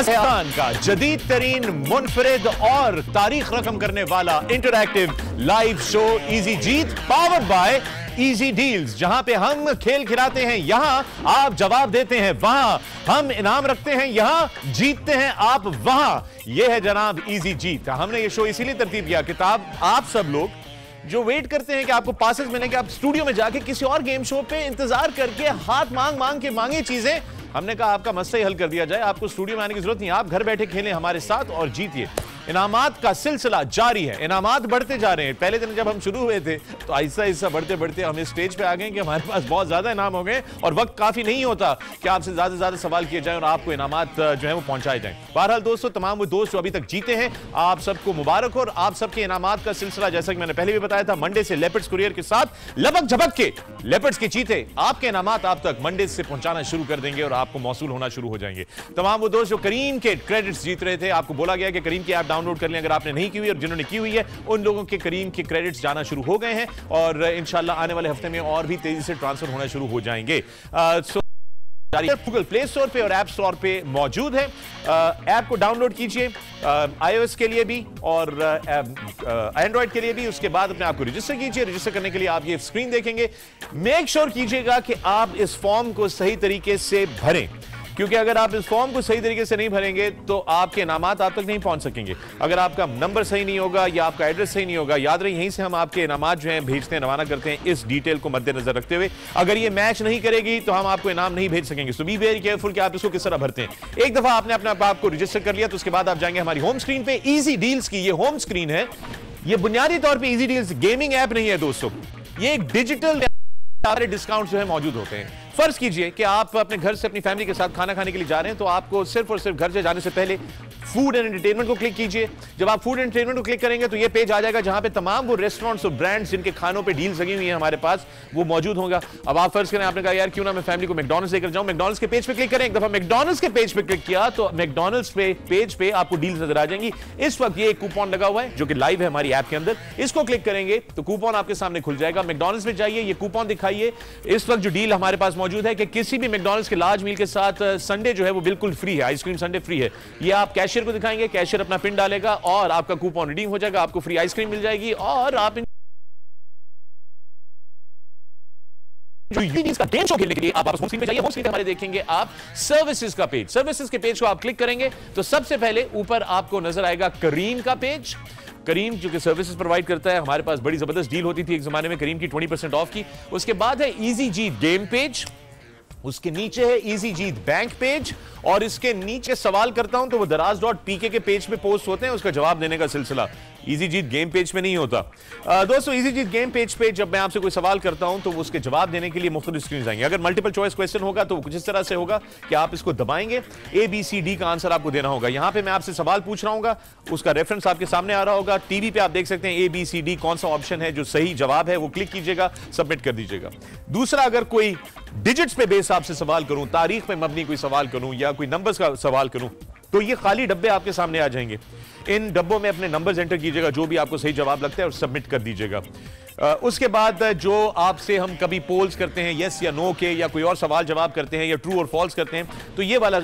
पाकिस्तान का जदीद तरीन, मुनफरिद और तारीख रकम करने वाला interactive live show easy Jeet, powered by easy deals, जहां पे हम खेल खिलाते हैं, यहां आप जवाब देते हैं, वहां हम इनाम रखते हैं, यहां जीतते हैं आप वहां। यह है जनाब इजी जीत। हमने ये शो इसीलिए तरतीब किया कि आप सब लोग जो वेट करते हैं कि आपको पासेस मिलें कि आप स्टूडियो में जाके किसी और गेम शो पे इंतजार करके हाथ मांग मांग के मांगे चीजें, हमने कहा आपका मसला ही हल कर दिया जाए। आपको स्टूडियो में आने की जरूरत नहीं, आप घर बैठे खेलें हमारे साथ और जीतिए। इनामात का सिलसिला जारी है, इनामात बढ़ते जा रहे हैं। पहले दिन जब हम शुरू हुए थे तो ऐसा ऐसा बढ़ते बढ़ते हम इस स्टेज पे आ गए कि हमारे पास बहुत ज्यादा इनाम हो गए और वक्त काफी नहीं होता कि आपसे ज्यादा से ज्यादा सवाल किए जाए और आपको इनामात जो है वो पहुंचाए जाएं। बहरहाल दोस्तों, तमाम वो दोस्त जो अभी तक जीते हैं, आप सबको मुबारक हो। और आप सबके इनामात का सिलसिला, जैसा कि मैंने पहले भी बताया था, मंडे से लेपर्ड्स कुरियर के साथ लपक झपक के लेपर्ड्स के चीते आपके इनामात आप तक मंडे से पहुंचाना शुरू कर देंगे और आपको मौसूल होना शुरू हो जाएंगे। तमाम वो दोस्त जो करीम के क्रेडिट्स जीत रहे थे, आपको बोला गया कि करीम की ऐप डाउनलोड कर लें अगर आपने नहीं की हुई, और जिन्होंने की हुई है उन लोगों के करीम के क्रेडिट्स जाना शुरू हो गए हैं और इंशाल्लाह आने वाले हफ्ते में और भी तेजी से ट्रांसफर होना शुरू हो जाएंगे। गूगल प्ले स्टोर पे और ऐप स्टोर पे मौजूद है। ऐप को डाउनलोड कीजिए iOS के लिए भी और एंड्रॉइड के लिए भी। उसके बाद अपने आप को रजिस्टर कीजिए। रजिस्टर करने के लिए आप ये स्क्रीन देखेंगे। मेक श्योर कीजिएगा कि आप इस फॉर्म को सही तरीके से भरें, क्योंकि अगर आप इस फॉर्म को सही तरीके से नहीं भरेंगे तो आपके इनामात आप तक नहीं पहुंच सकेंगे। अगर आपका नंबर सही नहीं होगा या आपका एड्रेस सही नहीं होगा, याद रहे यहीं से हम आपके इनामात जो हैं भेजते हैं, रवाना करते हैं, इस डिटेल को मद्देनजर रखते हुए। अगर ये मैच नहीं करेगी तो हम आपको इनाम नहीं भेज सकेंगे। सो बी वेरी केयरफुल कि आप इसको किस तरह भरते हैं। एक दफा आपने अपने आप को रजिस्टर कर लिया तो उसके बाद आप जाएंगे हमारी होम स्क्रीन पे। इजी डील्स की ये होम स्क्रीन है। ये बुनियादी तौर पर इजी डील्स गेमिंग ऐप नहीं है दोस्तों, ये एक डिजिटल सारे डिस्काउंट जो है मौजूद होते हैं। फर्ज कीजिए कि आप अपने घर से अपनी फैमिली के साथ खाना खाने के लिए जा रहे हैं, तो आपको सिर्फ और सिर्फ घर से जाने से पहले फूड एंड एंटरटेनमेंट को क्लिक कीजिए। जब आप फूड एंड एंटरटेनमेंट को क्लिक करेंगे तो ये पेज आ जाएगा जहां पे तमाम वो रेस्टोरेंट्स और ब्रांड्स जिनके खानों पे डील्स लगी हुई हैं हमारे पास, वो मौजूद होगा। अब आप फर्ज करें, आपने कहा यार क्यों ना मैं फैमिली को मैकडॉनल्ड्स लेकर जाऊं, मैकडॉनल्ड्स के पेज पे क्लिक करें। एक दफा मैकडॉनल्ड्स के पेज पे क्लिक किया तो मैकडॉनल्ड्स पे पेज पे आपको डील्स नजर आ जाएंगी। इस वक्त ये एक कूपन लगा हुआ है जो कि लाइव है हमारी ऐप के अंदर। इसको क्लिक करेंगे तो कूपन आपके सामने खुल जाएगा। मैकडॉनल्ड्स में जाइए, ये कूपन दिखाइए। इस वक्त जो डील हमारे पास मौजूद है कि किसी भी मैकडॉनल्ड्स के लार्ज मील के साथ संडे जो है वो बिल्कुल फ्री है, आइसक्रीम संडे फ्री है। ये आप कैशियर को दिखाएंगे, कैशियर अपना पिन डालेगा और आपका कूपन रिडीम हो जाएगा, आपको फ्री आइसक्रीम मिल जाएगी। और आप इसका गेम शो खेलने के लिए आप होम स्क्रीन पे जाइए। होम स्क्रीन पे हमारे देखेंगे आप सर्विसेज का पेज। सर्विसेज के पेज को आप क्लिक करेंगे तो सबसे पहले ऊपर आपको नजर आएगा करीम का पेज। करीम जो कि सर्विसेज प्रोवाइड करता है, हमारे पास बड़ी जबरदस्त डील होती थी एक जमाने में करीम की 20% ऑफ की। उसके बाद है इजी जीत गेम पेज, उसके नीचे है इजी जीत बैंक पेज, और इसके नीचे सवाल करता हूं तो वो दराज.pk के पेज पे पोस्ट होते हैं, उसका जवाब देने का सिलसिला इजी जीत गेम पेज पे नहीं होता। दोस्तों, इजी जीत गेम पेज पे जब मैं आपसे कोई सवाल करता हूं तो उसके जवाब देने के लिए मुख्तलिफ स्क्रीन आएंगे। अगर मल्टीपल चॉइस क्वेश्चन होगा तो कुछ इस तरह से होगा कि आप इसको दबाएंगे, ABCD का आंसर आपको देना होगा। यहां पे मैं आपसे सवाल पूछ रहा हूं, उसका रेफरेंस आपके सामने आ रहा होगा। टीवी पे आप देख सकते हैं ABCD कौन सा ऑप्शन है जो सही जवाब है, वो क्लिक कीजिएगा, सबमिट कर दीजिएगा। दूसरा, अगर कोई डिजिट्स पे बेस आपसे सवाल करूं, तारीख पे मबनी कोई सवाल करूं या कोई नंबर्स का सवाल करूं, तो ये खाली डब्बे आपके सामने आ जाएंगे। इन डब्बों में अपने नंबर्स एंटर कीजिएगा जो भी आपको सही जवाब लगता है और सबमिट कर दीजिएगा। उसके बाद जो आपसे हम कभी पोल्स करते हैं यस या नो के, या कोई और सवाल जवाब करते हैं या ट्रू और फॉल्स करते हैं, तो ये वाला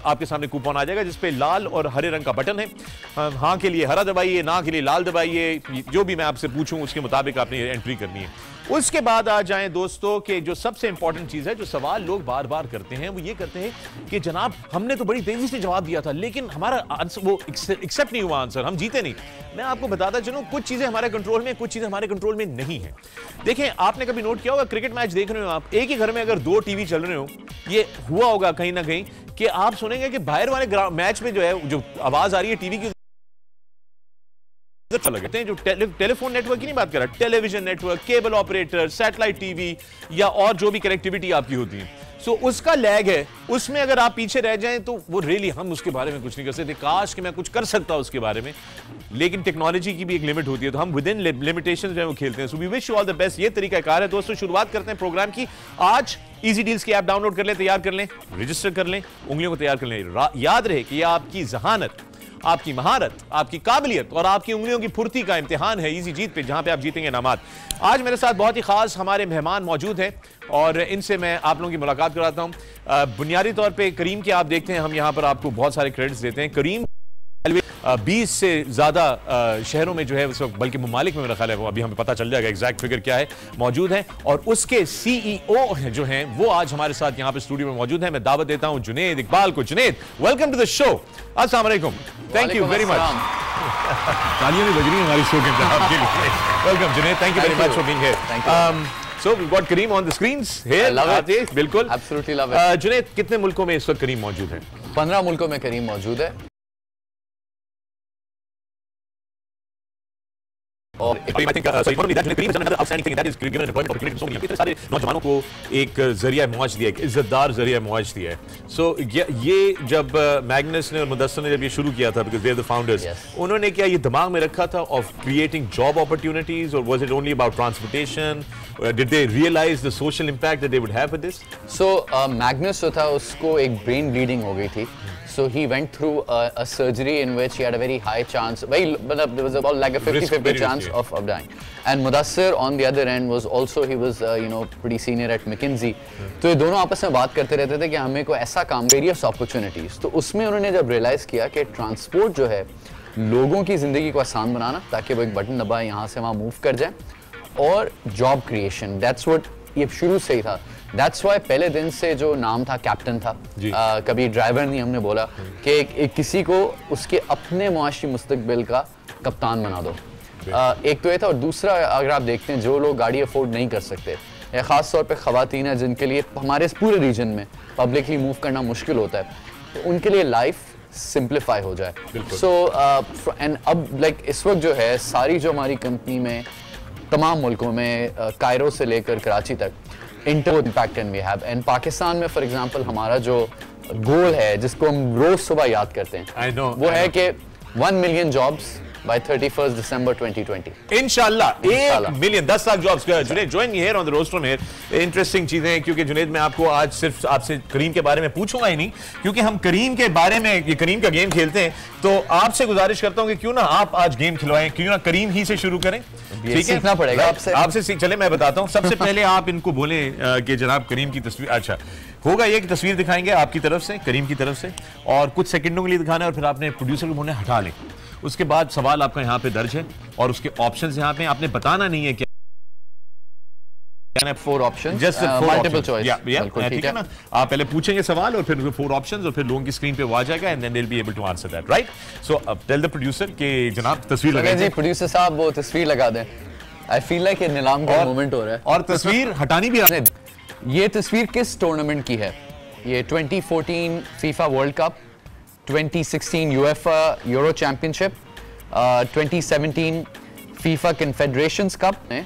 आपके सामने कूपन आ जाएगा जिसपे लाल और हरे रंग का बटन है। हाँ के लिए हरा दबाइए, ना के लिए लाल दबाइए। जो भी मैं आपसे पूछूं उसके मुताबिक आपने एंट्री करनी है। उसके बाद आ जाएं दोस्तों कि जो सबसे इंपॉर्टेंट चीज है, जो सवाल लोग बार बार करते हैं, वो ये करते हैं कि जनाब हमने तो बड़ी तेजी से जवाब दिया था लेकिन हमारा आंसर वो एक्सेप्ट नहीं हुआ, आंसर हम जीते नहीं। मैं आपको बताता चलूं, कुछ चीजें हमारे कंट्रोल में, कुछ चीजें हमारे कंट्रोल में नहीं है। देखें, आपने कभी नोट किया होगा, क्रिकेट मैच देख रहे हो आप, एक ही घर में अगर 2 टीवी चल रहे हो, ये हुआ होगा कहीं ना कहीं कि आप सुनेंगे कि बाहर वाले मैच में जो है जो आवाज आ रही है टीवी की, लगते हैं जो टेलीफोन नेटवर्क की नहीं बात कर रहा, television network, cable operator, satellite TV या और जो भी कनेक्टिविटी आपकी होती है, सो उसका लैग है। उसमें अगर आप पीछे रह जाएं तो वो रियली हम उसके बारे में कुछ नहीं कर सकते। काश कि मैं कुछ कर सकता उसके बारे में, लेकिन टेक्नोलॉजी की भी एक लिमिट होती है, तो हम विद इन लिमिटेशंस जो है वो खेलते हैं। So we wish you all the best. ये तरीकाकार है दोस्तों। शुरुआत करते हैं प्रोग्राम की। आज इजी डील्स की ऐप डाउनलोड कर लें, तैयार कर लें, रजिस्टर कर लें, उंगलियों को तैयार कर लें। याद रहे कि यह आपकी जहानत आपकी महारत, आपकी काबिलियत और आपकी उंगलियों की फुर्ती का इम्तिहान है इजी जीत पे, जहां पे आप जीतेंगे इनामात। आज मेरे साथ बहुत ही खास हमारे मेहमान मौजूद हैं और इनसे मैं आप लोगों की मुलाकात कराता हूं। बुनियादी तौर पे करीम के आप देखते हैं, हम यहां पर आपको बहुत सारे क्रेडिट्स देते हैं। करीम 20 से ज्यादा शहरों में जो है उस वक्त, बल्कि ममालिक में मेरा ख्याल है, वो अभी हमें पता चल जाएगा एग्जैक्ट फिगर क्या है, मौजूद है। और उसके सीईओ जो हैं वो आज हमारे साथ यहाँ पे स्टूडियो में मौजूद हैं। मैं दावत देता हूं जुनेद इकबाल को। Junaid, welcome to the show. अस्सलाम वालेकुम, थैंक यू वेरी मच। तालियां भी बज रही हैं हमारी शो के अंदर आपके लिए। Welcome Junaid, thank you very much for being here. So we've got Kareem on the screens here. I love it. बिल्कुल, Absolutely love it. जुनेद, कितने मुल्कों में इस वक्त करीम मौजूद है? 15 मुल्कों में करीम मौजूद है। और सारे नौजवानों को एक जरिया मौज दिया, एक इज्जतदार जरिया मौज दिया है। सो ये जब मैग्नस ने और मुदस्सर ने जब ये शुरू किया था, because they are the founders, उन्होंने क्या ये दिमाग में रखा था ऑफ क्रिएटिंग जॉब अपॉर्चुनिटीज, और was it only about transportation? Did they realize the social impact that they would have with this? So Magnus जो था उसको एक ब्रेन ब्लीडिंग हो गई थी. So he went through a surgery in which he had a very high chance, there was about like a 50-50 chance of dying. And Mudassir on the other end was also, he was pretty senior at McKinsey. तो ये दोनों आपस में बात करते रहते थे कि हमें कोई ऐसा काम, various opportunities. तो उसमें उन्होंने जब realize किया कि ट्रांसपोर्ट जो है लोगों की ज़िंदगी को आसान बनाना, ताकि वो एक बटन दबाए यहाँ से वहाँ मूव कर जाए, और जॉब क्रिएशन, that's what ये शुरू से ही था. That's why पहले दिन से जो नाम था कैप्टन था. कभी ड्राइवर नहीं हमने बोला कि किसी को उसके अपने मुआशी मुस्तकबिल का कप्तान बना दो. एक तो ये था, और दूसरा अगर आप देखते हैं जो लोग गाड़ी अफोर्ड नहीं कर सकते, या ख़ास तौर पे ख़वातीन हैं जिनके लिए हमारे पूरे रीजन में पब्लिकली मूव करना मुश्किल होता है, तो उनके लिए लाइफ सिंप्लीफाई हो जाए. सो एंड अब लाइक इस वक्त जो है सारी जो हमारी कंपनी में तमाम मुल्कों में, कायरो से लेकर कराची तक, impact and we have. And Pakistan में फॉर एग्जांपल हमारा जो गोल है जिसको हम रोज सुबह याद करते हैं, वो है कि 1 million jobs by 31st December 2020. इंशाल्लाह 1 million, 10 lakh jobs. Junaid join me here on the rostrum here. Interesting चीजें हैं, क्योंकि जुनेद मैं आपको आज सिर्फ आपसे करीम के बारे में पूछूंगा ही नहीं, क्योंकि हम करीम के बारे में, ये करीम का गेम खेलते हैं, तो आपसे गुजारिश करता हूं कि क्यों ना आप आज गेम खिलवाएं, क्यों ना करीम ही से शुरू करें. ठीक है, सीखना पड़ेगा आपसे चले मैं बताता हूं. सबसे पहले आप इनको बोलें कि जनाब करीम की तस्वीर, अच्छा होगा ये कि तस्वीर दिखाएंगे आपकी तरफ से, करीम की तरफ से, और कुछ सेकंडों के लिए दिखाना है, और फिर आपने प्रोड्यूसर को बोलना हटा लें. उसके बाद सवाल आपका यहाँ पे दर्ज है और उसके ऑप्शंस यहाँ पे, आपने बताना नहीं है क्या. 4 ऑप्शंस, जस्ट मल्टीपल चॉइस. ठीक है ना, आप पहले पूछेंगे सवाल और फिर 4 ऑप्शंस, और फिर लोगों की स्क्रीन पे वो आ जाएगा, and then they will be able to answer that, right. So अब टेल द प्रोड्यूसर कि जनाब तस्वीर लगाएं. जी प्रोड्यूसर साहब वो तस्वीर लगा दें. आई फील लाइक ये नीलाम का मोमेंट हो रहा है. और तस्वीर हटानी भी. ये तस्वीर किस टूर्नामेंट की है? ये 2014 FIFA World Cup, 2016 UEFA Euro championship, 2017 FIFA Confederations Cup में.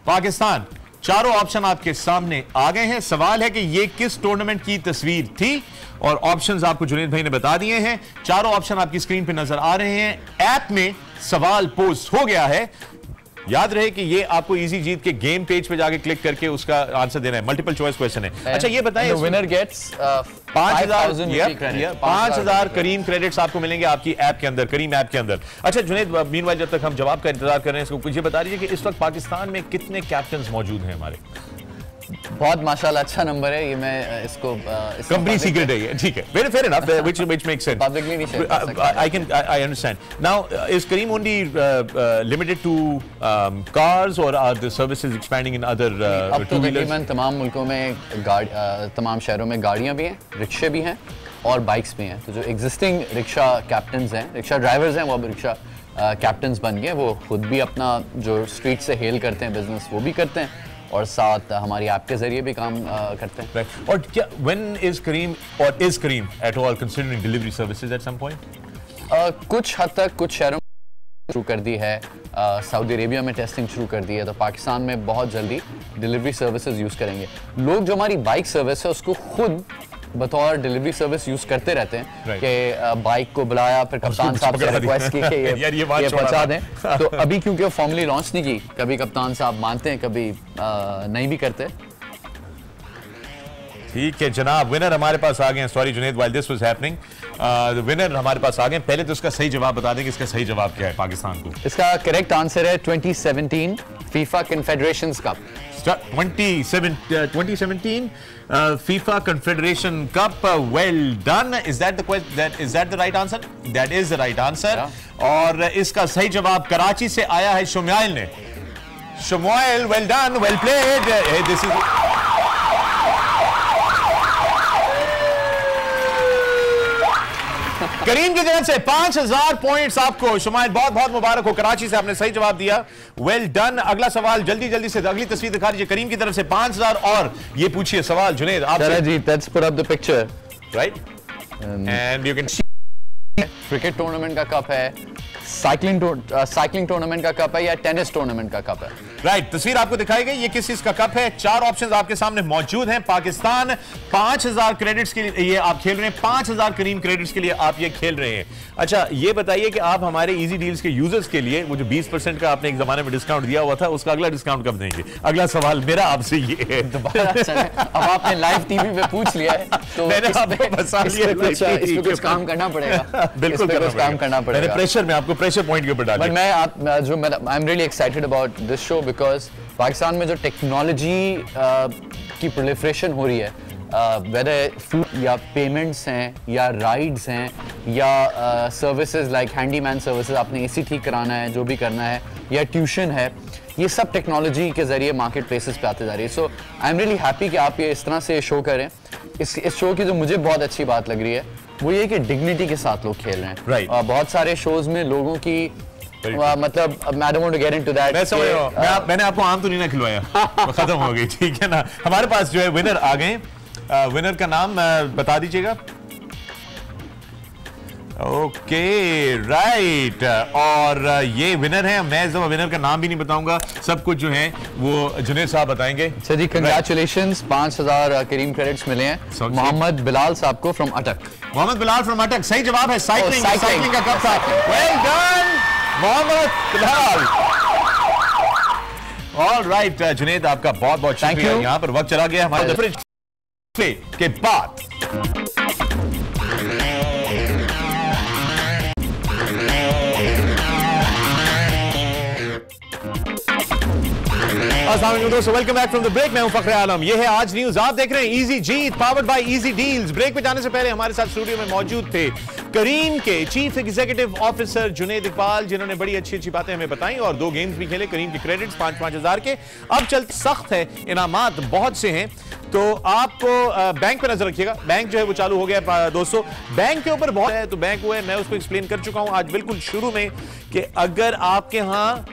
पाकिस्तान, चारों ऑप्शन आपके सामने आ गए हैं. सवाल है कि ये किस टूर्नामेंट की तस्वीर थी, और ऑप्शंस आपको जुनेद भाई ने बता दिए हैं. चारों ऑप्शन आपकी स्क्रीन पे नजर आ रहे हैं. ऐप में सवाल पोस्ट हो गया है. याद रहे कि ये आपको इजी जीत के गेम पेज पे जाके क्लिक करके उसका आंसर देना है. मल्टीपल चॉइस क्वेश्चन है. अच्छा ये बताएं, विनर गेट्स 5,000 करीम क्रेडिट्स आपको मिलेंगे आपकी ऐप के अंदर, करीम ऐप के अंदर. अच्छा जुनेद, मीनवाइल जब तक हम जवाब का इंतजार कर रहे हैं, इसको कुछ ये बता दीजिए कि इस वक्त पाकिस्तान में कितने कैप्टन मौजूद हैं हमारे? बहुत माशाल्लाह अच्छा नंबर है ये. मैं इसको कंपनी सीक्रेट है ये, ठीक है. Very fair enough, which makes sense. Publicly नहीं शेयर कर सकता. I understand. Now is Kareem only limited to cars, or are the services expanding in other अब तो two-wheelers? तकरीबन तमाम मुल्कों में तमाम शहरों में गाड़ियां भी हैं, रिक्शे भी हैं, और बाइक्स भी हैं. तो जो एग्जिस्टिंग रिक्शा कैप्टन्स हैं, रिक्शा ड्राइवर्स हैं, वो अब रिक्शा कैप्टन्स बन गए. वो खुद भी अपना जो स्ट्रीट से हेल करते हैं बिजनेस, वो भी करते हैं, और साथ हमारी ऐप के जरिए भी काम करते हैं. और क्या when is Kareem at all considering delivery services at some point? कुछ हद तक कुछ शहरों में शुरू कर दी है. सऊदी अरेबिया में टेस्टिंग शुरू कर दी है, तो पाकिस्तान में बहुत जल्दी डिलीवरी सर्विसेज यूज़ करेंगे. लोग जो हमारी बाइक सर्विस है उसको खुद बतौर डिलीवरी सर्विस यूज करते रहते हैं कि बाइक को बुलाया, फिर कप्तान साहब से रिक्वेस्ट की कि ये पहुंचा दें. तो अभी क्योंकि वो फॉर्मली लॉन्च नहीं की, कभी कप्तान साहब मानते हैं, कभी नहीं भी करते. ठीक है जनाब, विनर हमारे पास आ गए हैं. Sorry Junaid, while this was happening winner हमारे पास आ गए। पहले तो इसका सही जवाब बता दें कि इसका सही जवाब क्या है पाकिस्तान को। इसका करेक्ट आंसर है 2017 FIFA Confederations cup. 2017 FIFA Confederation Cup. Well done. Is that the right answer? That is the right answer. Yeah. और इसका सही जवाब कराची से आया है शुमाइल ने। Shumail, well done, well played. Hey, this is करीम की तरफ से 5000 पॉइंट्स आपको। शुमाइल बहुत बहुत मुबारक हो, कराची से आपने सही जवाब दिया। Well done. अगला सवाल जल्दी जल्दी से अगली तस्वीर दिखा दीजिए। करीम की तरफ से 5000 और ये पूछिए सवाल जुनेद आपसे। जी, let's put up the picture. Right and you can cricket tournament का कप है, साइकिलिंग टूर्नामेंट का कप है या टेनिस टूर्नामेंट का कप है? राइट, तस्वीर आपको दिखाई गई, ये किस चीज का कप है। 4 ऑप्शंस आपके सामने मौजूद हैं। पाकिस्तान 5000 क्रेडिट्स के लिए ये आप खेल रहे हैं, 5000 करीम क्रेडिट्स के लिए आप ये खेल रहे हैं। अच्छा, ये बताइए कि आप हमारे इजी डील्स के यूजर्स के लिए वो जो 20% का आपने एक जमाने में डिस्काउंट दिया हुआ था, उसका अगला डिस्काउंट कब देंगे? अगला सवाल मेरा आपसे ये है। अब आपने लाइव टीवी पे पूछ लिया है तो मैंने आपको बता लिया, इस पे कुछ काम करना पड़ेगा। बिल्कुल काम करना पड़ेगा। मैंने प्रेशर में आपको प्रेशर पॉइंट के ऊपर डाला। But I am really excited about this show because Pakistan में जो टेक्नोलॉजी की प्रोलिफरेशन हो रही है, वेदर फूड या पेमेंट्स हैं या राइड्स हैं या सर्विसेज लाइक हैंडीमैन सर्विसेज, आपने एसी ठीक कराना है, जो भी करना है, या ट्यूशन है, ये सब टेक्नोलॉजी के जरिए मार्केट प्लेसेस पे आते जा रही है। सो आई एम रियली हैप्पी कि आप ये इस तरह से शो करें। इस शो की जो मुझे बहुत अच्छी बात लग रही है वो ये कि डिग्निटी के साथ लोग खेल रहे हैं। right. बहुत सारे शोज में लोगों की मतलब I don't want to get into that. मैं समझ रहा हूं, मैंने आपको आम तो नहीं ना खिलवाया, खत्म हो गई, ठीक है ना। हमारे पास जो है विनर आ गए। विनर का नाम बता दीजिएगा। ओके राइट, और ये विनर है। मैं इस दफा विनर का नाम भी नहीं बताऊंगा, सब कुछ जो है वो जुनेद साहब बताएंगे। अच्छा जी, कंग्रेचुलेशंस, 5000 करीम क्रेडिट्स मिले हैं मोहम्मद बिलाल साहब को फ्रॉम अटक। मोहम्मद बिलाल फ्रॉम अटक, सही जवाब है साइकिलिंग का कप था। Well done Mohammad Bilal. All right Junaid, आपका बहुत बहुत शुक्रिया। यहाँ पर वक्त चला गया हमारे फ्रिज के बाद। दोस्तों, welcome back from the break. मैं हूं फखर आलम, ये है आज न्यूज। आप देख रहे हैं easy Jeet powered by easy deals. Break में जाने से पहले हमारे साथ स्टूडियो में मौजूद थे करीम के chief executive officer Junaid Iqbal, जिन्होंने बड़ी अच्छी अच्छी बातें हमें बताई और 2 गेम्स भी खेले। करीम के क्रेडिट्स 5-5 हजार के अब चलते सख्त है, इनामात बहुत से हैं, तो आपको बैंक पे नजर रखिएगा। बैंक जो है वो चालू हो गया दोस्तों। बैंक के ऊपर बहुत है, तो बैंक वो है, मैं उसको एक्सप्लेन कर चुका हूं आज बिल्कुल शुरू में कि अगर आपके यहाँ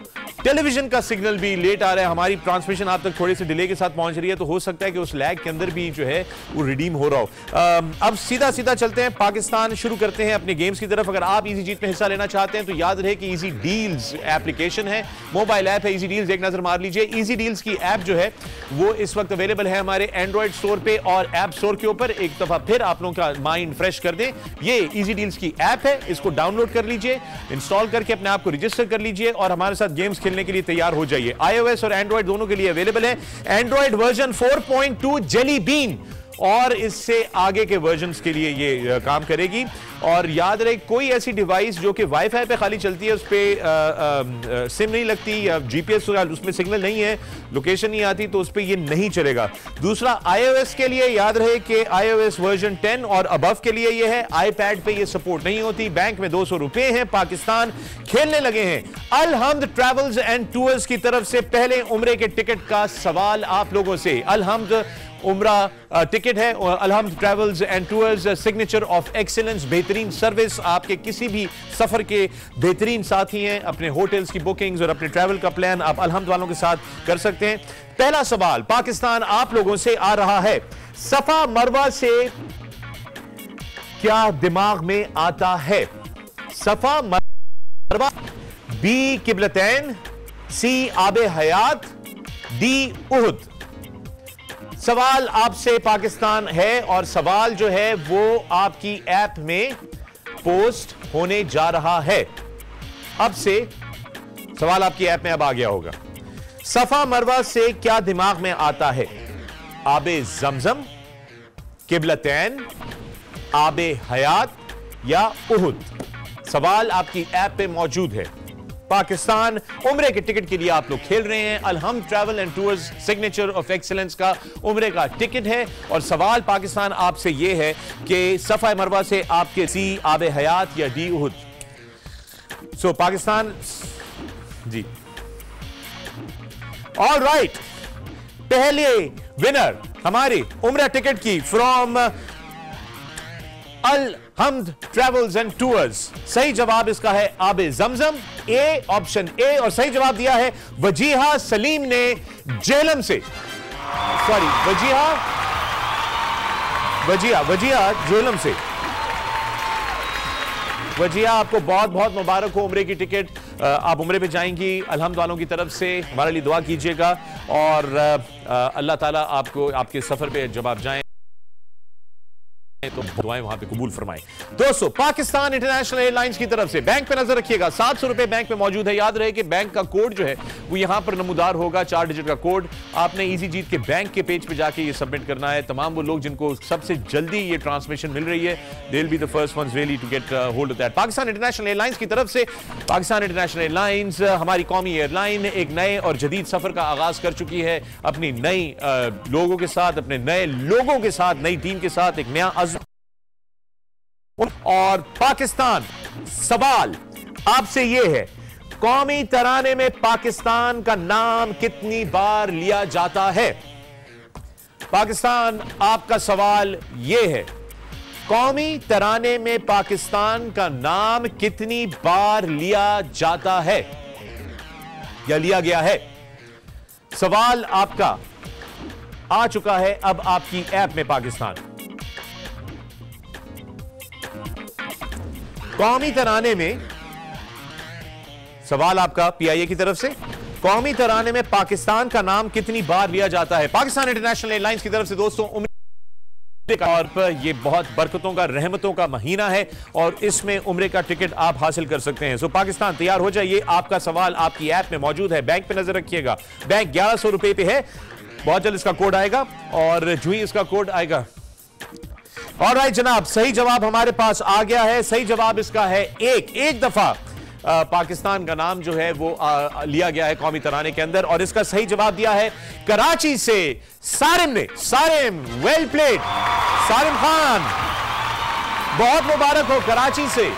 टेलीविजन का सिग्नल भी लेट आ रहा है, हमारी ट्रांसमिशन आप तक थोड़े से डिले के साथ पहुंच रही है, तो हो सकता है कि उस लैग के अंदर भी जो है वो रिडीम हो रहा हो। अब सीधा सीधा चलते हैं, पाकिस्तान शुरू करते हैं अपने गेम्स की तरफ। अगर आप इजी जीत में हिस्सा लेना चाहते हैं तो याद रहे कि इजी डील्स एप्लीकेशन है, मोबाइल ऐप है इजी डील्स, एक नजर मार लीजिए। इजी डील्स की ऐप जो है वो इस वक्त अवेलेबल है हमारे एंड्रॉइड स्टोर पे और ऐप स्टोर के ऊपर। एक दफा फिर आप लोगों का माइंड फ्रेश कर दें, ये इजी डील्स की ऐप है, इसको डाउनलोड कर लीजिए, इंस्टॉल करके अपने आप को रजिस्टर कर लीजिए और हमारे साथ गेम्स खेलने के लिए तैयार हो जाइए। iOS और एंड्रॉइड दोनों के लिए अवेलेबल है। एंड्रॉइड वर्जन 4.2 जेली बीन और इससे आगे के वर्जन्स के लिए ये काम करेगी। और याद रहे, कोई ऐसी डिवाइस जो कि वाईफाई पे खाली चलती है, उस पे सिम नहीं लगती या जीपीएस उसमें सिग्नल नहीं है, लोकेशन नहीं आती, तो उस पे ये नहीं चलेगा। दूसरा, iOS के लिए याद रहे कि iOS वर्जन 10 और अबव के लिए ये है, iPad पे ये सपोर्ट नहीं होती। बैंक में 200 रुपए हैं, पाकिस्तान खेलने लगे हैं। अलहम्द ट्रैवल्स एंड टूर्स की तरफ से पहले उम्रे के टिकट का सवाल आप लोगों से। अलहम्द उम्रा टिकट है, Alhamd travels and tours, signature of excellence, बेहतरीन सर्विस, आपके किसी भी सफर के बेहतरीन साथी हैं। अपने होटल्स की बुकिंग्स और अपने ट्रैवल का प्लान आप अलहम्द वालों के साथ कर सकते हैं। पहला सवाल पाकिस्तान आप लोगों से आ रहा है, सफा मरवा से क्या दिमाग में आता है? सफा मरवा, बी किबलतैन, सी आबे हयात, डी उहुद। सवाल आपसे पाकिस्तान है और सवाल जो है वो आपकी ऐप में पोस्ट होने जा रहा है। अब से सवाल आपकी ऐप में अब आ गया होगा। सफा मरवा से क्या दिमाग में आता है? आबे जमजम, किबलतैन, आबे हयात या उहुद? सवाल आपकी ऐप पे मौजूद है। पाकिस्तान उम्रे के टिकट के लिए आप लोग खेल रहे हैं। Alhamd travel and tours signature of excellence का उम्रे का टिकट है और सवाल पाकिस्तान आपसे यह है कि सफा मरवा से आपके सी आबे हयात या डी उहुद? सो पाकिस्तान जी, ऑल राइट, पहले विनर हमारी उम्रा टिकट की फ्रॉम अलहम्द ट्रैवल्स एंड टूर्स। सही जवाब इसका है आबे जमजम, ए, ऑप्शन ए। और सही जवाब दिया है वजीहा सलीम ने जेलम से। सॉरी, वजीहा जेलम से। वजीहा, आपको बहुत बहुत मुबारक हो उम्रे की टिकट। आप उम्रे पे जाएंगी अलहम्द वालों की तरफ से। हमारे लिए दुआ कीजिएगा और अल्लाह ताला आपको आपके सफर पे जब आप जाएं तो दुआएं वहां पे कबूल फरमाएं। दोस्तों, पाकिस्तान इंटरनेशनल एयरलाइंस की तरफ से बैंक पे नजर रखिएगा। 700 रुपए बैंक में मौजूद है। याद रहे कि बैंक का कोड जो है वो यहां पर नमूदार होगा, 4 डिजिट का कोड। आपने इजी जीत के बैंक के पेज पे जाके ये सबमिट करना है। तमाम वो लोग जिनको सबसे जल्दी ये ट्रांसमिशन मिल रही है, they will be the first ones really to get hold of that. Pakistan International Airlines की तरफ से, पाकिस्तान इंटरनेशनल एयरलाइंस हमारी कौमी एयरलाइन एक नए और जदीद सफर का आगाज कर चुकी है। अपनी नई लोगों के साथ, अपने नए लोगों के साथ, नई टीम के साथ एक नया और पाकिस्तान, सवाल आपसे यह है, कौमी तराने में पाकिस्तान का नाम कितनी बार लिया जाता है? पाकिस्तान, आपका सवाल यह है, कौमी तराने में पाकिस्तान का नाम कितनी बार लिया जाता है या लिया गया है? सवाल आपका आ चुका है अब आपकी ऐप में। पाकिस्तान कौमी तराने में, सवाल आपका पीआईए की तरफ से, कौमी तराने में पाकिस्तान का नाम कितनी बार लिया जाता है? पाकिस्तान इंटरनेशनल एयरलाइंस की तरफ से दोस्तों, उम्रे के तौर पर यह बहुत बरकतों का, रहमतों का महीना है और इसमें उम्रे का टिकट आप हासिल कर सकते हैं। सो पाकिस्तान, तैयार हो जाइए। आपका सवाल आपकी ऐप में मौजूद है। बैंक पे नजर रखिएगा। बैंक 1100 रुपए पे है। बहुत जल्द इसका कोड आएगा और जो ही इसका कोड आएगा। ऑलराइट जनाब, सही जवाब हमारे पास आ गया है। सही जवाब इसका है एक दफा पाकिस्तान का नाम जो है वो लिया गया है कौमी तराने के अंदर और इसका सही जवाब दिया है कराची से सारिम ने। सारिम, वेल प्लेड सारिम खान, बहुत मुबारक हो कराची से।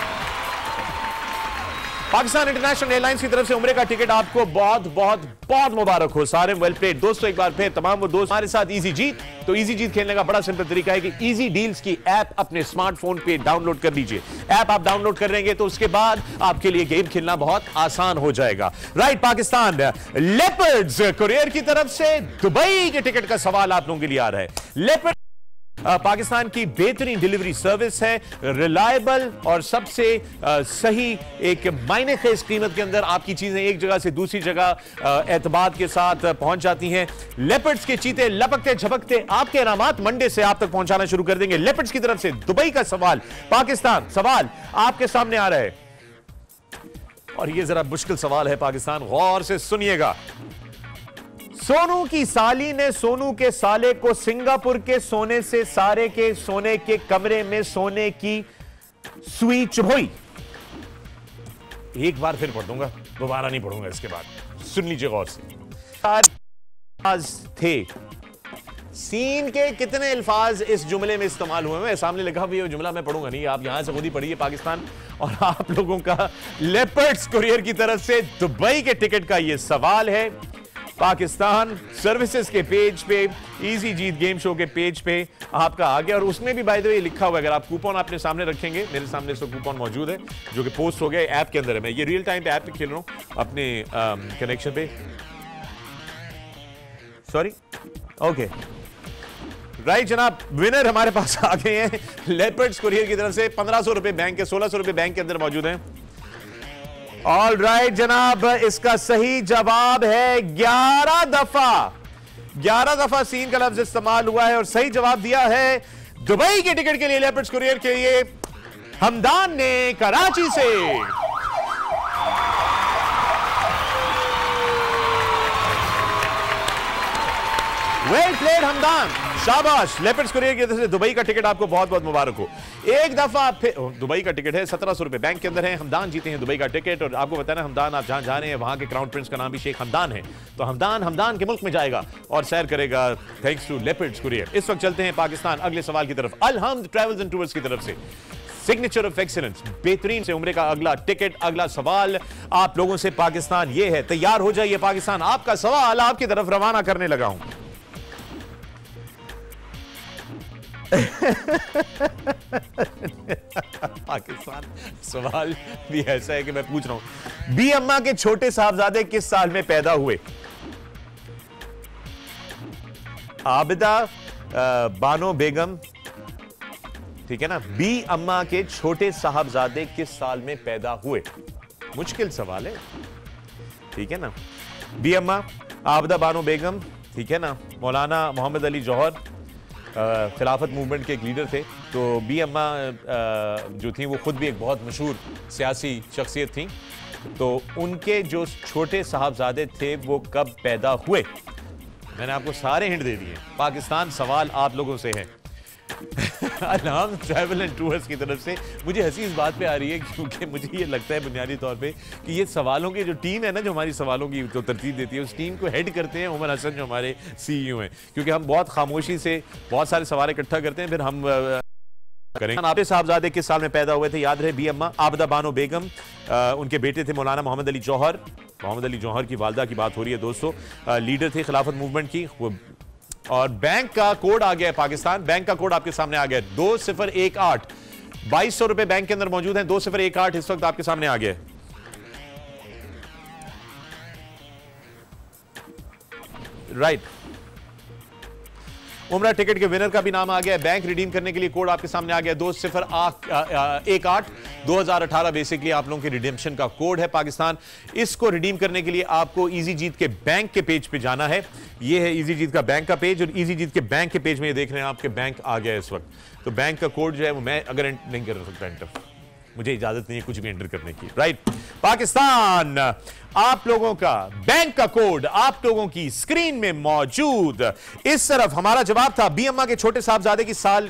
पाकिस्तान इंटरनेशनल एयरलाइंस की तरफ से उम्रे का टिकट आपको बहुत बहुत बहुत मुबारक हो सारिम, वेल प्लेड। दोस्तों, एक बार फिर तमाम वो दोस्त हमारे साथ इजी जीत, तो इजी जीत खेलने का बड़ा सिंपल तरीका है कि इजी डील्स की ऐप अपने स्मार्टफोन पे डाउनलोड कर लीजिए। ऐप आप डाउनलोड कर लेंगे तो उसके बाद आपके लिए गेम खेलना बहुत आसान हो जाएगा। राइट, पाकिस्तान लेपर्ड्स कुरियर की तरफ से दुबई के टिकट का सवाल आप लोगों के लिए आ रहा है। लेपर्ड पाकिस्तान की बेहतरीन डिलीवरी सर्विस है, रिलायबल और सबसे सही एक मायने खेज कीमत के अंदर आपकी चीजें एक जगह से दूसरी जगह एतबार के साथ पहुंच जाती हैं। लेपर्ड्स के चीते लपकते झपकते आपके इनामात मंडे से आप तक पहुंचाना शुरू कर देंगे। लेपर्ड्स की तरफ से दुबई का सवाल, पाकिस्तान, सवाल आपके सामने आ रहा है और यह जरा मुश्किल सवाल है। पाकिस्तान, गौर से सुनिएगा। सोनू की साली ने सोनू के साले को सिंगापुर के सोने से सारे के सोने के कमरे में सोने की सुई चुभोई। एक बार फिर पढ़ दूंगा, दोबारा नहीं पढ़ूंगा इसके बाद, सुन लीजिए गौर से। थे सीन के कितने अल्फाज इस जुमले में इस्तेमाल हुए हैं? सामने लिखा भी है जुमला, मैं पढ़ूंगा नहीं, आप यहां से खुद ही पढ़िए। पाकिस्तान और आप लोगों का लेपर्ड्स कुरियर की तरफ से दुबई के टिकट का यह सवाल है। पाकिस्तान सर्विसेज के पेज पे, इजी जीत गेम शो के पेज पे आपका आ गया और उसमें भी बाय द वे लिखा हुआ है। अगर आप कूपन अपने सामने रखेंगे, मेरे सामने इसका कूपन मौजूद है जो कि पोस्ट हो गया ऐप के अंदर है। मैं ये रियल टाइम पे ऐप पे खेल रहा हूं अपने कनेक्शन पे। सॉरी, ओके राइट जनाब, विनर हमारे पास आ गए हैं लेपर्ड्स कुरियर की तरफ से। 1500 रुपए बैंक के, 1600 रुपए बैंक के अंदर मौजूद हैं। ऑल राइट जनाब, इसका सही जवाब है 11 दफा। 11 दफा सीन का लफ्ज इस्तेमाल हुआ है और सही जवाब दिया है दुबई के टिकट के लिए लेपर्ड्स कुरियर के लिए हमदान ने कराची से। वेल प्लेड हमदान, शाबाश। लेपर्ड्स कुरियर की तरफ से दुबई का टिकट आपको बहुत बहुत मुबारक हो। एक दफा फिर दुबई का टिकट है, 1700 रुपए बैंक के अंदर है। हमदान जीते हैं दुबई का टिकट। और आपको बताना, हमदान आप जहां जा रहे हैं वहां के क्राउन प्रिंस का नाम भी शेख हमदान है। तो हमदान के मुल्क में जाएगा और सैर करेगा थैंक्स टू लेपर्ड्स कुरियर। इस वक्त चलते हैं पाकिस्तान अगले सवाल की तरफ, अल हमद ट्रैवल्स एंड टूर्स की तरफ से। सिग्नेचर ऑफ एक्सीलेंस, बेहतरीन से उम्रे का अगला टिकट। अगला सवाल आप लोगों से पाकिस्तान ये है, तैयार हो जाइए पाकिस्तान, आपका सवाल आपकी तरफ रवाना करने लगा हूं। पाकिस्तान सवाल भी ऐसा है कि मैं पूछ रहा हूं, बी अम्मा के छोटे साहबजादे किस साल में पैदा हुए? आबिदा बानो बेगम, ठीक है ना। बी अम्मा के छोटे साहबजादे किस साल में पैदा हुए? मुश्किल सवाल है, ठीक है ना। बी अम्मा आबिदा बानो बेगम, ठीक है ना। मौलाना मोहम्मद अली जौहर खिलाफत मूवमेंट के एक लीडर थे। तो बी अम्मा जो थी वो खुद भी एक बहुत मशहूर सियासी शख्सियत थी। तो उनके जो छोटे साहबजादे थे वो कब पैदा हुए? मैंने आपको सारे हिंट दे दिए। पाकिस्तान सवाल आप लोगों से है। अल हमद ट्रैवल एंड टूर्स की तरफ से। मुझे हंसी इस बात पे आ रही है क्योंकि मुझे ये लगता है बुनियादी तौर पे कि ये सवालों की जो टीम है ना, जो हमारी सवालों की जो तरतीब देती है, उस टीम को हेड करते हैं उमर हसन जो हमारे सीईओ हैं। क्योंकि हम बहुत खामोशी से बहुत सारे सवाल इकट्ठा करते हैं, फिर हम करेंगे। आपके साहबजादे किस साल में पैदा हुए थे? याद रहे, बी अम्मा आबिदा बानो बेगम, उनके बेटे थे मौलाना मोहम्मद अली जौहर। मोहम्मद अली जौहर की वालदा की बात हो रही है दोस्तों, लीडर थे खिलाफत मूवमेंट की वो। और बैंक का कोड आ गया है पाकिस्तान, बैंक का कोड आपके सामने आ गया है 2018। 2200 रुपए बैंक के अंदर मौजूद हैं। 2018 इस वक्त आपके सामने आ गया है। राइट, उम्रा टिकट के विनर का भी नाम आ गया है। बैंक रिडीम करने के लिए कोड आपके सामने आ गया 2018। 2018 बेसिकली आप लोगों के रिडीम्पशन का कोड है पाकिस्तान। इसको रिडीम करने के लिए आपको इजी जीत के बैंक के पेज पे जाना है। ये है इजी जीत का बैंक का पेज, और इजी जीत के बैंक के पेज में ये देख रहे हैं आपके बैंक आ गया है इस वक्त। तो बैंक का कोड जो है वो मैं अगर नहीं कर सकता एंटर, मुझे इजाजत नहीं है कुछ भी एंटर करने की। राइट, पाकिस्तान आप लोगों का बैंक का कोड आप लोगों की स्क्रीन में मौजूद। इस तरफ हमारा जवाब था बी अम्मा के छोटे साहबजादे किस साल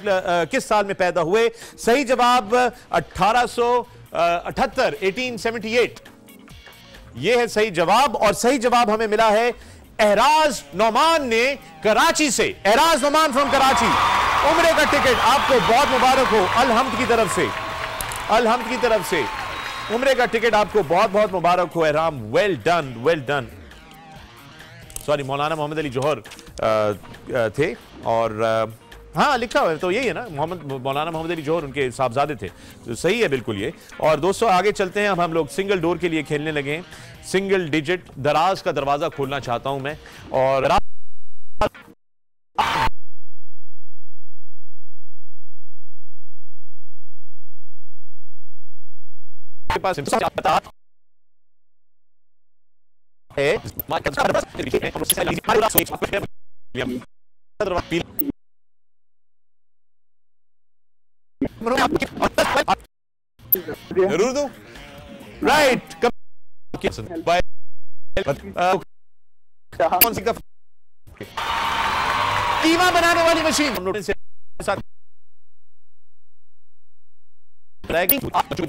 में पैदा हुए? सही जवाब 1878, 1878 यह है सही जवाब। और सही जवाब हमें मिला है एहराज नौमान ने, कराची से। एहराज नौमान फ्रॉम कराची, उम्रे का टिकट आपको बहुत मुबारक हो अल हमद की तरफ से। अल हमद की तरफ से उम्रे का टिकट आपको बहुत बहुत मुबारक हो एहराम। Well done, well done. Sorry, Maulana Mohammad Ali जौहर थे। और हाँ, लिखा हुआ है तो यही है ना, मौलाना मोहम्मद अली जौहर उनके साहबजादे थे। तो सही है बिल्कुल ये। और दोस्तों आगे चलते हैं। अब हम लोग सिंगल डोर के लिए खेलने लगे हैं। सिंगल डिजिट दराज का दरवाजा खोलना चाहता हूं मैं। और पास जरूर दूं। राइट, कौन सी कीमा बनाने वाली मशीन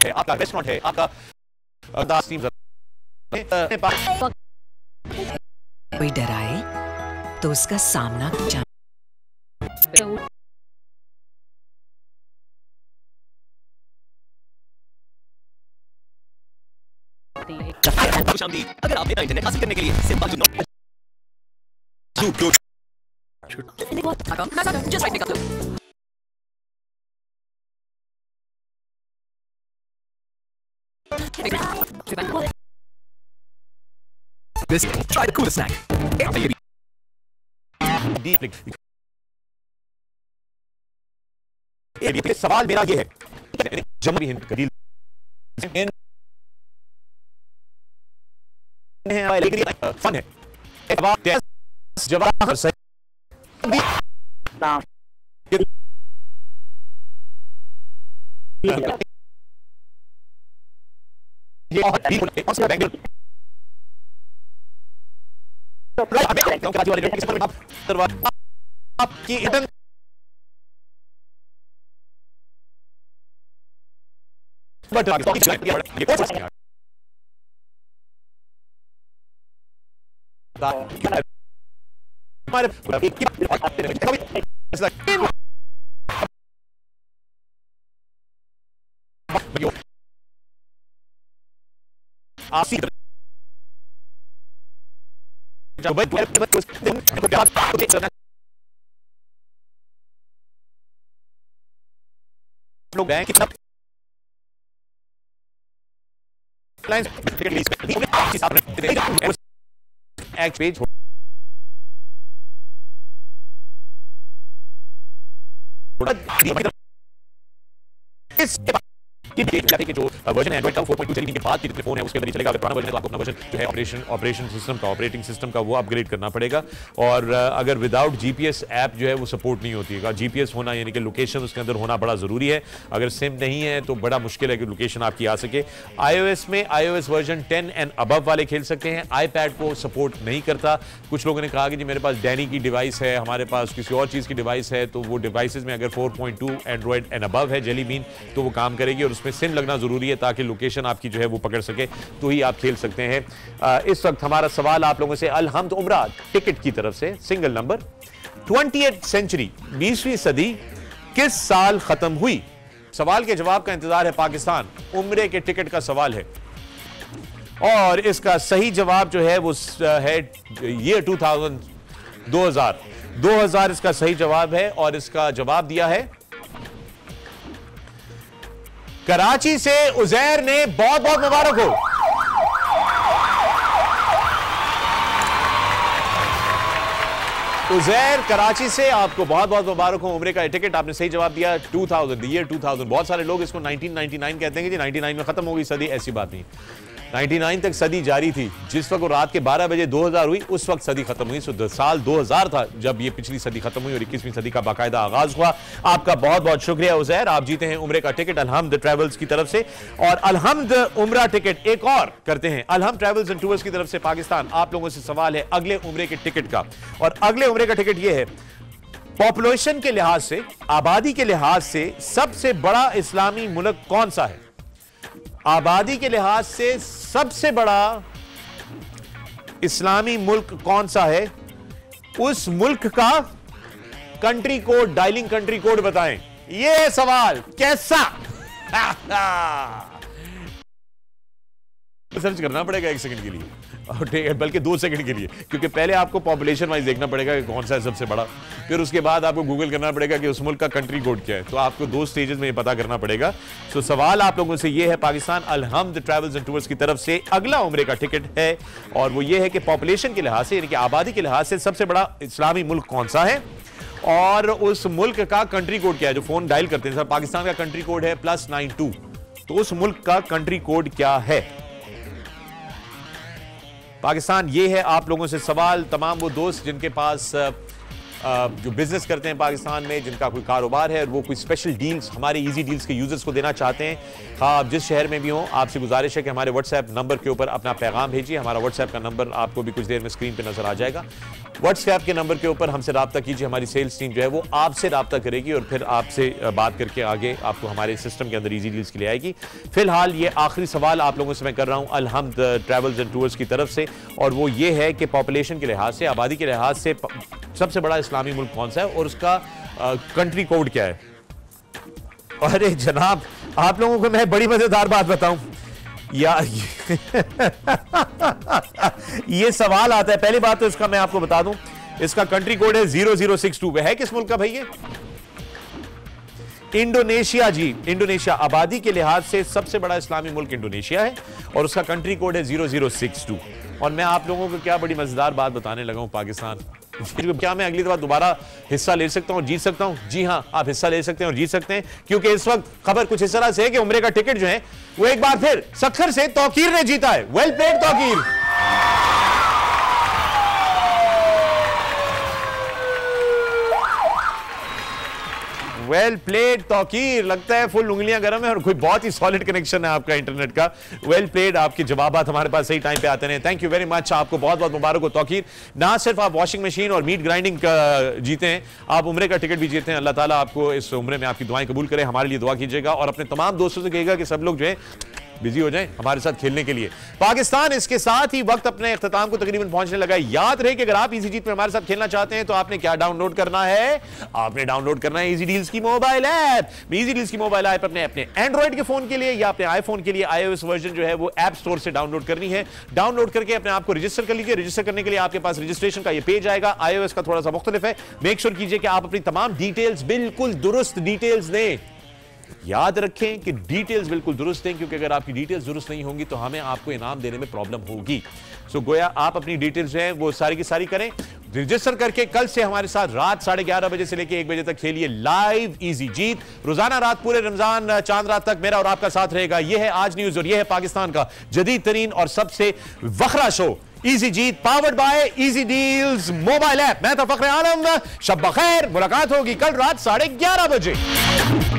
है, आपका रेस्टोरेंट है, आपका कोई डराए तो उसका सामना अगर आप अपना इंटरनेट हासिल करने के लिए simple This try the cooler snack. सवाल मेरा ये है, जमहूरी हिंद कदील फन है। जवाब सही आपकी रिटर्न लोग हैं कितना एक पेज कि जो वर्जन एंड्रॉइड का 4.2 चली के बाद के जितने फोन है उसके अंदर ही चलेगा। अगर पुराना वर्जन है तो आपको अपना वर्जन जो है ऑपरेटिंग सिस्टम का वो अपग्रेड करना पड़ेगा। और अगर विदाउट जीपीएस ऐप जो है वो सपोर्ट नहीं होती है। जीपीएस होना यानी कि लोकेशन उसके अंदर होना बड़ा जरूरी है। अगर सिम नहीं है तो बड़ा मुश्किल है कि लोकेशन आपकी आ सके। iOS में iOS वर्जन 10 एंड अबव वाले खेल सकते हैं। iPad को सपोर्ट नहीं करता। कुछ लोगों ने कहा कि जी मेरे पास डैनी की डिवाइस है, हमारे पास किसी और चीज़ की डिवाइस है, तो वो डिवाइसेस में अगर 4.2 एंड्रॉइड एंड अबव है जेली बीन तो वो काम करेगी और उसमें सिम लगना जरूरी है ताकि लोकेशन आपकी जो है वो पकड़ सके, तो ही आप खेल सकते हैं। इस वक्त हमारा सवाल आप लोगों से अलहम्द उम्रा टिकट की तरफ से, सिंगल नंबर, 20th सेंचुरी 20वीं सदी किस साल खत्म हुई? सवाल के जवाब का इंतजार है पाकिस्तान। उम्रे के टिकट का सवाल है और इसका सही जवाब जो है वो है ये 2000 इसका सही जवाब है और इसका जवाब दिया है कराची से उजैर ने। बहुत बहुत मुबारक हो। उजैर कराची से, आपको बहुत बहुत मुबारक हो। उम्रे का टिकट आपने सही जवाब दिया 2000, ईयर 2000। बहुत सारे लोग इसको 1999 कहते हैं कि जी 99 में खत्म हो गई सदी। ऐसी बात नहीं, 99 तक सदी जारी थी। जिस वक्त रात के 12 बजे 2000 हुई उस वक्त सदी खत्म हुई। सो साल 2000 था जब ये पिछली सदी खत्म हुई और 21वीं सदी का बाकायदा आगाज हुआ। आपका बहुत बहुत शुक्रिया उजैर, आप जीते हैं उम्रे का टिकट अलहम्द ट्रैवल्स की तरफ से। और अलहम्द उम्रा टिकट एक और करते हैं अलहम्द ट्रैवल्स एंड टूर्स की तरफ से पाकिस्तान। आप लोगों से सवाल है अगले उम्रे के टिकट का, और अगले उम्रे का टिकट यह है पॉपुलेशन के लिहाज से, आबादी के लिहाज से सबसे बड़ा इस्लामी मुल्क कौन सा है? आबादी के लिहाज से सबसे बड़ा इस्लामी मुल्क कौन सा है? उस मुल्क का country code, dialing country code बताएं। यह सवाल कैसा? सर्च करना पड़ेगा 1 सेकंड के लिए, और बल्कि 2 सेकंड के लिए, क्योंकि पहले आपको पॉपुलेशन वाइज देखना पड़ेगा कि कौन सा है सबसे बड़ा, फिर उसके बाद आपको गूगल करना पड़ेगा कि उस मुल्क का कंट्री कोड क्या है। तो आपको 2 स्टेजेस में ये पता करना पड़ेगा। तो सवाल आप लोगों से ये है, पाकिस्तान अलहम्द ट्रैवल्स एंड टूर्स की तरफ से अगला उम्रे का टिकट है, और वो ये है कि पॉपुलेशन के लिहाज से यानी कि आबादी के लिहाज से सबसे बड़ा इस्लामी मुल्क कौन सा है, और उस मुल्क का कंट्री कोड क्या है। जो फोन डायल करते हैं, पाकिस्तान का कंट्री कोड है +92, तो उस मुल्क का कंट्री कोड क्या है? पाकिस्तान ये है आप लोगों से सवाल। तमाम वो दोस्त जिनके पास जो बिजनेस करते हैं पाकिस्तान में, जिनका कोई कारोबार है और वो कोई स्पेशल डील्स हमारे इजी डील्स के यूजर्स को देना चाहते हैं, हाँ आप जिस शहर में भी हों, आपसे गुजारिश है कि हमारे व्हाट्सएप नंबर के ऊपर अपना पैगाम भेजिए। हमारा व्हाट्सएप का नंबर आपको भी कुछ देर में स्क्रीन पे नजर आ जाएगा। व्हाट्सएप के नंबर के ऊपर हमसे रब्ता कीजिए। हमारी सेल्स टीम जो है वो आपसे रब्ता करेगी और फिर आपसे बात करके आगे आपको हमारे सिस्टम के अंदर इजी डील्स के लिए आएगी। फिलहाल ये आखिरी सवाल आप लोगों से मैं कर रहा हूँ अलहम्द ट्रैवल्स एंड टूर्स की तरफ से, और वो ये है कि पॉपुलेशन के लिहाज से, आबादी के लिहाज से सबसे बड़ा इस्लामी मुल्क कौन सा है और उसका कंट्री कोड क्या है? अरे जनाब, आप लोगों को मैं बड़ी मजेदार बात बताऊं या ये सवाल आता है। पहली बात तो इसका मैं आपको बता दूं, इसका कंट्री कोड है 0062। है किस मुल्क का भाई ये? इंडोनेशिया जी। इंडोनेशिया आबादी के लिहाज से सबसे बड़ा इस्लामी मुल्क इंडोनेशिया है और उसका कंट्री कोड है 0062। और मैं आप लोगों को क्या बड़ी मजेदार बात बताने लगा हूं, पाकिस्तान क्या मैं अगली दफा दोबारा हिस्सा ले सकता हूं और जीत सकता हूं? जी हां, आप हिस्सा ले सकते हैं और जीत सकते हैं, क्योंकि इस वक्त खबर कुछ इस तरह से है कि उम्रे का टिकट जो है वो एक बार फिर सखर से तौकीर ने जीता है। Well played Tauqeer. Well played Tauqeer, लगता है फुल उंगलियां गर्म है और कोई बहुत ही सॉलिड कनेक्शन है आपका इंटरनेट का। वेल प्लेड, आपके जवाबात हमारे पास सही टाइम पे आते हैं। थैंक यू वेरी मच, आपको बहुत बहुत मुबारक हो तौकीर। ना सिर्फ आप वॉशिंग मशीन और मीट ग्राइंडिंग जीते हैं, आप उम्रे का टिकट भी जीते हैं। अल्लाह ताला आपको इस उम्रे में आपकी दुआएं कबूल करे, हमारे लिए दुआ कीजिएगा और अपने तमाम दोस्तों से कहिएगा कि सब लोग जो है बिजी हो जाएं हमारे साथ खेलने के लिए। पाकिस्तान इसके साथ ही वक्त अपने इख्तिताम को तकरीबन पहुंचने लगा है। याद रहे कि अगर आप इजी जीत में हमारे साथ खेलना चाहते हैं तो आपने क्या डाउनलोड करना है, आपने डाउनलोड करना है इजी डील्स की मोबाइल ऐप। इजी डील्स की मोबाइल ऐप अपने एंड्रॉइड के फोन के लिए या अपने आईफोन के लिए iOS वर्जन जो है वो ऐप स्टोर से डाउनलोड करनी है। डाउनलोड करके अपने आप को रजिस्टर कर लीजिए। रजिस्टर करने के लिए आपके पास रजिस्ट्रेशन का ये पेज आएगा। iOS का थोड़ा सा मुख्तलिफ है। मेक श्योर कीजिए कि आप अपनी तमाम डिटेल्स बिल्कुल दुरुस्त डिटेल्स दें। याद रखें कि डिटेल्स बिल्कुल दुरुस्त हैं, क्योंकि अगर आपकी डिटेल्स दुरुस्त नहीं होंगी तो हमें आपको इनाम देने में प्रॉब्लम होगी। सो गोया आप अपनी डिटेल्स हैं वो सारी की सारी करें, रजिस्टर करके कल से हमारे साथ रात 11:30 बजे से लेकर 1 बजे तक खेलिए लाइव इजी जीत। रोजाना रात पूरे रमजान चांद रात तक मेरा और आपका साथ रहेगा। यह है आज न्यूज और यह है पाकिस्तान का जदीद तरीन और सबसे वखरा show easy Jeet, powered by easy deals mobile app. मैं था फखरे आलम, शब बखैर, मुलाकात होगी कल रात 11:30 बजे।